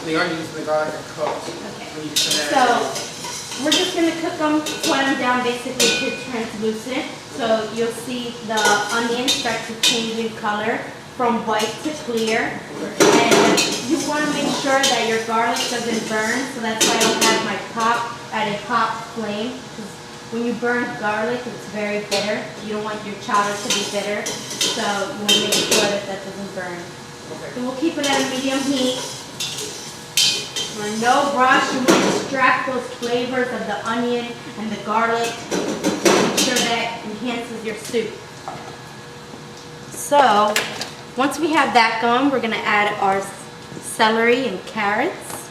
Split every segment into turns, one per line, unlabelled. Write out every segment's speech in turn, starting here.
the onions and the garlic are cooked.
Okay.
When you put that
So we're just gonna cook them, sweat them down basically to translucent. So you'll see the onions start to change in color from white to clear. And you want to make sure that your garlic doesn't burn. So that's why I'll have my pot at a hot flame. Because when you burn garlic, it's very bitter. You don't want your chowder to be bitter. So you want to make sure that that doesn't burn.
Okay.
So we'll keep it at a medium heat. No rush. You want to extract those flavors of the onion and the garlic. Make sure that enhances your soup. So once we have that going, we're going to add our celery and carrots.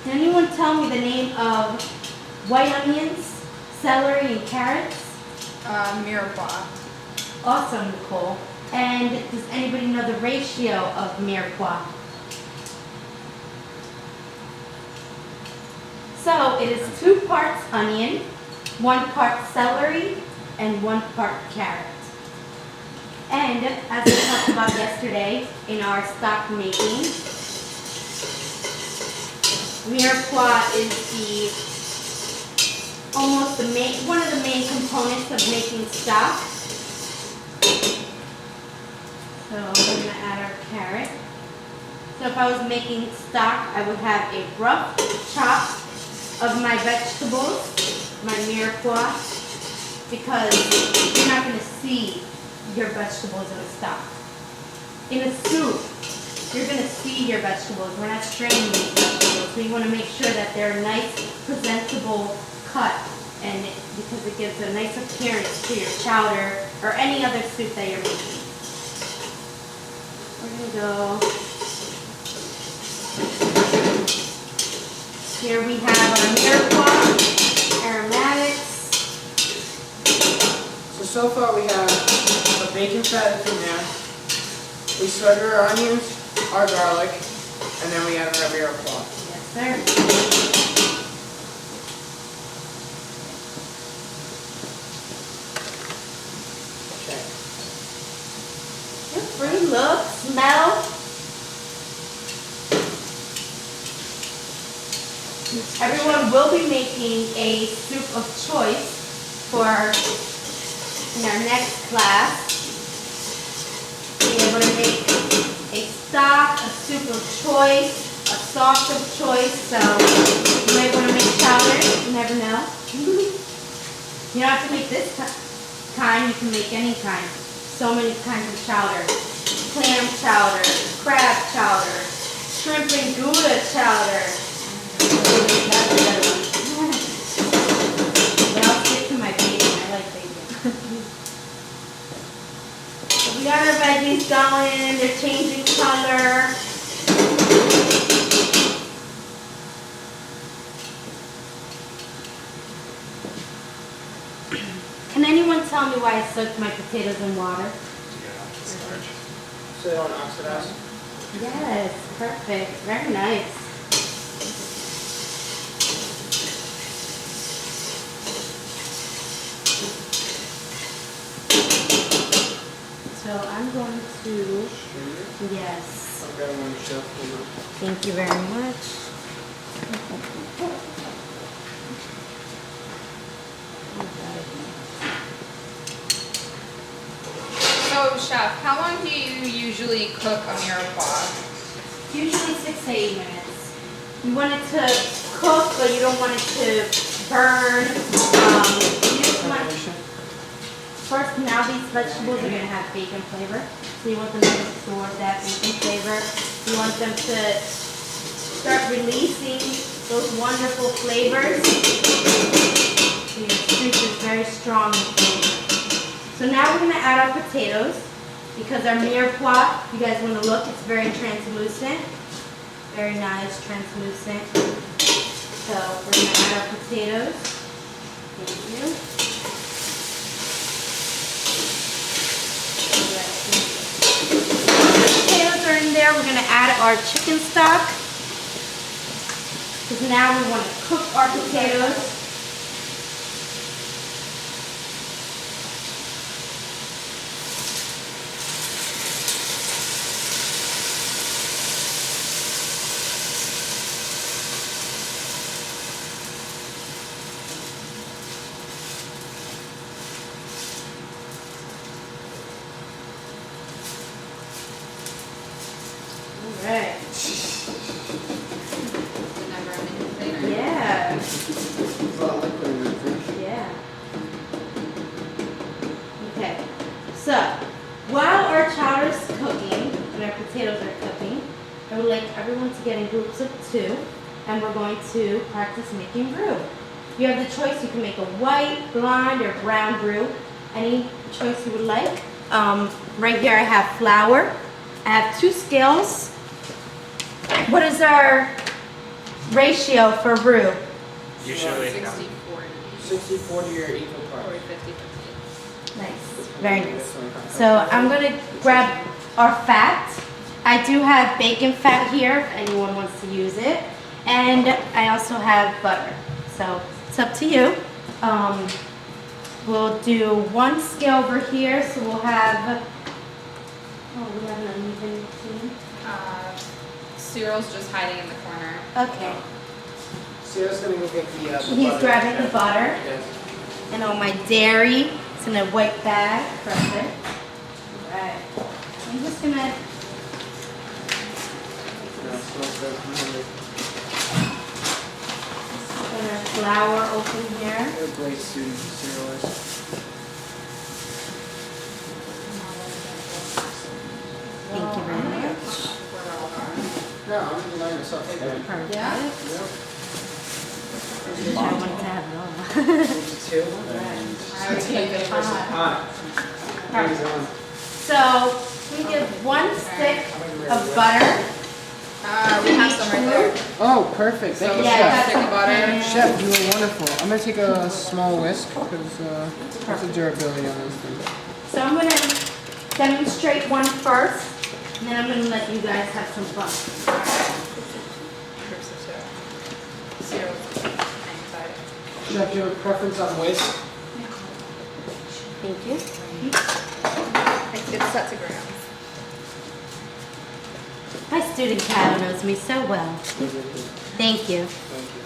Can anyone tell me the name of white onions, celery, and carrots?
Mirepoix.
Awesome, Nicole. And does anybody know the ratio of mirepoix? So it is 2 parts onion, 1 part celery, and 1 part carrot. And as we talked about yesterday in our stock making, mirepoix is one of the main components of making stock. So we're going to add our carrot. So if I was making stock, I would have a rough chop of my vegetables, my mirepoix, because you're not going to see your vegetables in a stock. In a soup, you're going to see your vegetables. We're not straining these vegetables, so you want to make sure that they're a nice, presentable cut, and because it gives a nice appearance to your chowder or any other soup that you're making. We're going to go. Here we have our mirepoix, aromatics.
So far we have our bacon fat in there. We sweat our onions, our garlic, and then we add our mirepoix.
Yes, sir.
Okay.
Feel free, look, smell. Everyone will be making a soup of choice in our next class. We're going to make a stock, a soup of choice, a sauce of choice. So you might want to make chowder. You never know. You don't have to make this kind. You can make any kind. So many kinds of chowder. Clam chowder, crab chowder, shrimp and Gouda chowder. That's a good one. But I'll stick to my bacon. I like bacon. So we got our veggies going. They're changing color. Can anyone tell me why I soaked my potatoes in water?
So they don't oxidize.
Yes, perfect. Very nice. So I'm going to, yes.
Okay, I'm going to show you.
Thank you very much.
So, Chef, how long do you usually cook a mirepoix?
Usually 6 to 8 minutes. You want it to cook, but you don't want it to burn. You just want first, now these vegetables are going to have bacon flavor. So you want them to absorb that bacon flavor. You want them to start releasing those wonderful flavors. So your soup is very strong in flavor. So now we're going to add our potatoes. Because our mirepoix, you guys want to look, it's very translucent. Very nice, translucent. So we're going to add our potatoes. Thank you. Potatoes are in there. We're going to add our chicken stock. Because now we want to cook our potatoes. Right.
The never-ending thing.
Yeah.
There's a lot of liquid in there, fish.
Yeah. Okay. So, while our chowder's cooking and our potatoes are cooking, I would like everyone to get in groups of 2, and we're going to practice making roux. You have the choice. You can make a white, blonde, or brown roux. Any choice you would like. Right here I have flour. I have 2 scales. What is our ratio for roux?
Usually,
60-40.
60-40 or equal parts.
40-50-50.
Nice. Very nice. So I'm going to grab our fat. I do have bacon fat here if anyone wants to use it. And I also have butter. So it's up to you. We'll do 1 scale over here. So we'll have, we have an uneven team.
Cyril's just hiding in the corner.
Okay.
Sarah's gonna go get the
He's
butter.
grabbing the butter.
Yes.
And all my dairy. It's in a white bag. Perfect. Alright. I'm just going to
Yeah, smells good. I'm hungry.
put our flour open here.
What a great student Sarah is.
Thank you very much.
No, I'm gonna learn myself. Hey, man.
Perfect.
Yeah?
I wanted to have it all.
52.
I would take the pot.
Hot. He's on.
So we give 1 stick of butter.
We have some right there.
Oh, perfect. Thank
So
you,
Yeah,
Chef.
that's
stick of butter.
okay.
Chef, you were wonderful. I'm gonna take a small whisk because what's the durability on this thing?
So I'm going to demonstrate one first, and then I'm going to let you guys have some fun.
Groups of 2. Cyril's excited.
Chef, do you have a preference on whisk?
Thank you.
It's set to grams.
My student Kyle knows me so well. Thank you.
Thank you.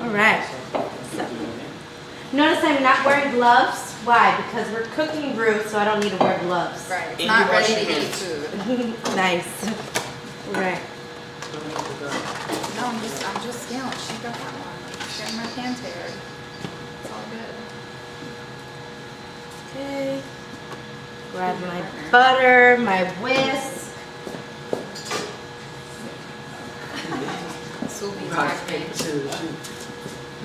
All right. So, notice I'm not wearing gloves. Why? Because we're cooking roux, so I don't need to wear gloves.
Right. It's
And
not
you wash
ready to
your
eat
hands.
food.
Nice. Right.
No, I'm just scaling. She got that one. She's getting my pan teared. It's all good.
Okay. Grab my butter, my whisk.
This will be
Rock,
time.
paper, scissors, shoot.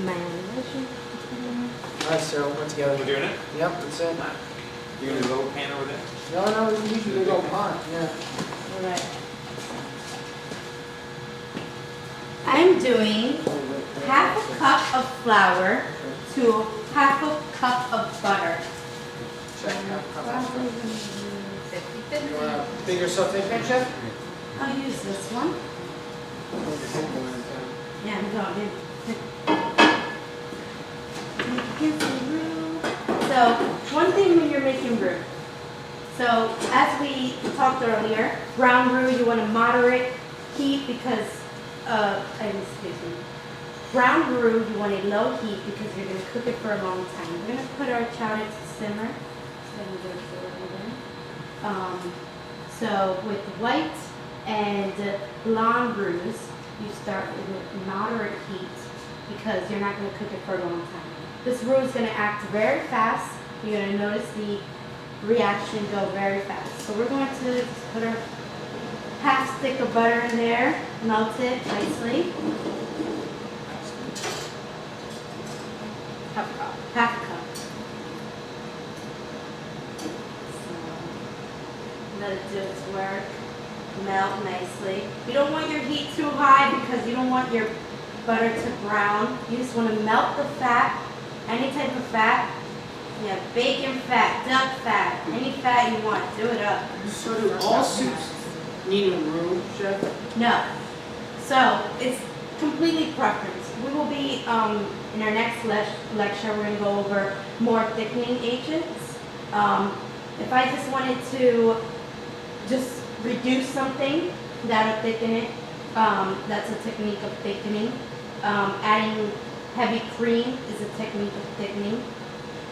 My lotion.
All right, Sarah, we're together.
we're doing it?
Yep, that's it.
You're gonna go pan over there?
No, we usually go pot. Yeah.
All right. I'm doing half a cup of flour to half a cup of butter.
Check. You
50-50.
want a bigger saute pan, Chef?
I'll use this one. Yeah, I'm going to. So, one thing when you're making roux. So, as we talked earlier, brown roux, you want a moderate heat because, excuse me. Brown roux, you want a low heat because you're going to cook it for a long time. We're going to put our chowder to simmer. So, with white and blonde roux, you start with moderate heat because you're not going to cook it for a long time. This roux is going to act very fast. You're going to notice the reaction go very fast. So we're going to just put our half stick of butter in there, melt it nicely.
Half a cup.
Half a cup. So, let it do its work. Melt nicely. You don't want your heat too high because you don't want your butter to brown. You just want to melt the fat, any type of fat. Yeah, bacon fat, duck fat, any fat you want. Do it up.
So do all soups need a roux, Chef?
No. So it's completely preference. We will be in our next lecture. We're going to go over more thickening agents. If I just wanted to just reduce something, that'll thicken it. That's a technique of thickening. Adding heavy cream is a technique of thickening.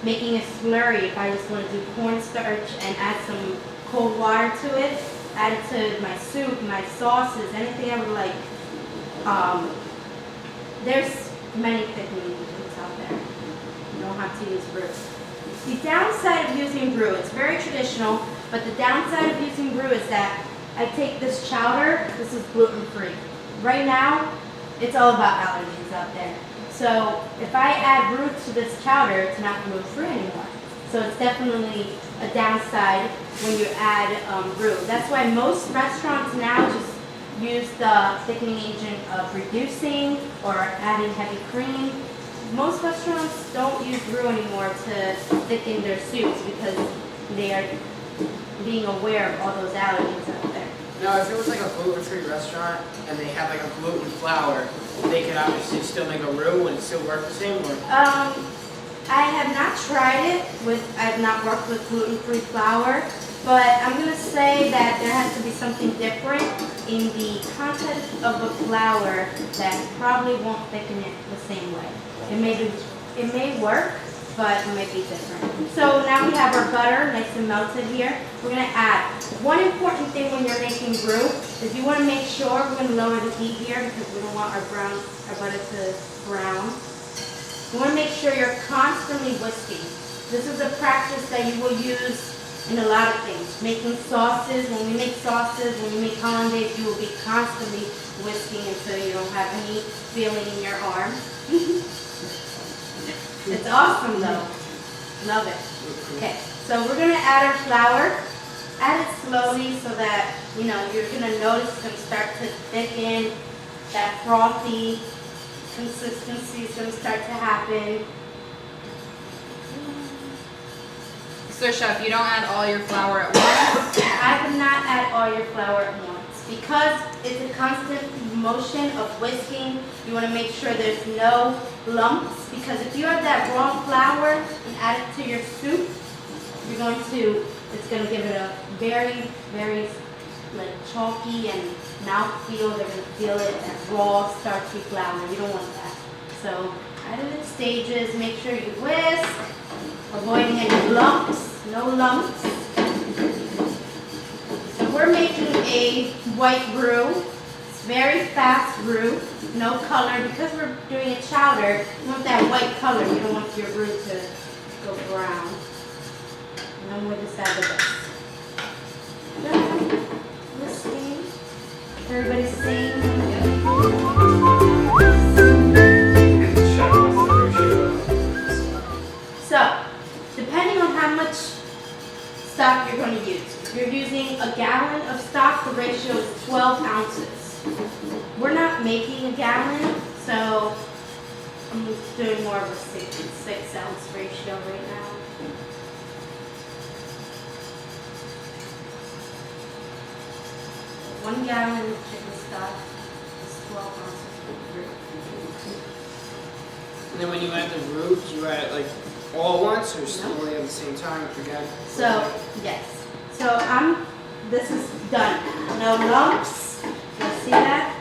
making a slurry, if I just want to do cornstarch and add some cold water to it, add it to my soup, my sauces, anything I would like. There's many thickening agents out there. You don't have to use Roux. The downside of using Roux, it's very traditional, but the downside of using Roux is that I take this chowder, this is gluten-free. Right now, it's all about allergens out there. So if I add Roux to this chowder, it's not gluten-free anymore. So it's definitely a downside when you add Roux. That's why most restaurants now just use the thickening agent of reducing or adding heavy cream. Most restaurants don't use Roux anymore to thicken their soups because they are being aware of all those allergens out there.
Now, if it was like a gluten-free restaurant and they had like a gluten flour, they could obviously still make a roux and it still work the same way.
I have not tried it I have not worked with gluten-free flour, but I'm going to say that there has to be something different in the content of the flour that probably won't thicken it the same way. It may work, but it might be different. So now we have our butter nice and melted here. We're going to add one important thing when you're making roux is you want to make sure, we're going to lower the heat here because we don't want our butter to brown. You want to make sure you're constantly whisking. This is a practice that you will use in a lot of things. Making sauces, when we make sauces, when you make hollandaise, you will be constantly whisking until you don't have any feeling in your arm. It's awesome though. Love it. Okay, so we're going to add our flour. Add it slowly so that, you're going to notice it's going to start to thicken. That frothy consistency is going to start to happen.
So chef, you don't add all your flour at once?
I would not add all your flour at once because it's a constant motion of whisking. You want to make sure there's no lumps because if you have that raw flour and add it to your soup, it's going to give it a very, very chalky and mouthfeel. They're going to feel it, that raw, starchy flour. You don't want that. So add it in stages. Make sure you whisk, avoiding any lumps. No lumps. So we're making a white roux. It's very fast roux, no color. Because we're doing a chowder, you want that white color. You don't want your roux to go brown. And then we'll just add the rest. Whisking. Everybody sing. So, depending on how much stock you're going to use. If you're using a gallon of stock, the ratio is 12 ounces. We're not making a gallon, so I'm doing more of a 6 ounce ratio right now. One gallon of chicken stock is 12 ounces of roux.
And then when you add the roux, do you add it like all at once or slowly at the same time again?
So, yes. So this is done. No lumps. You see that?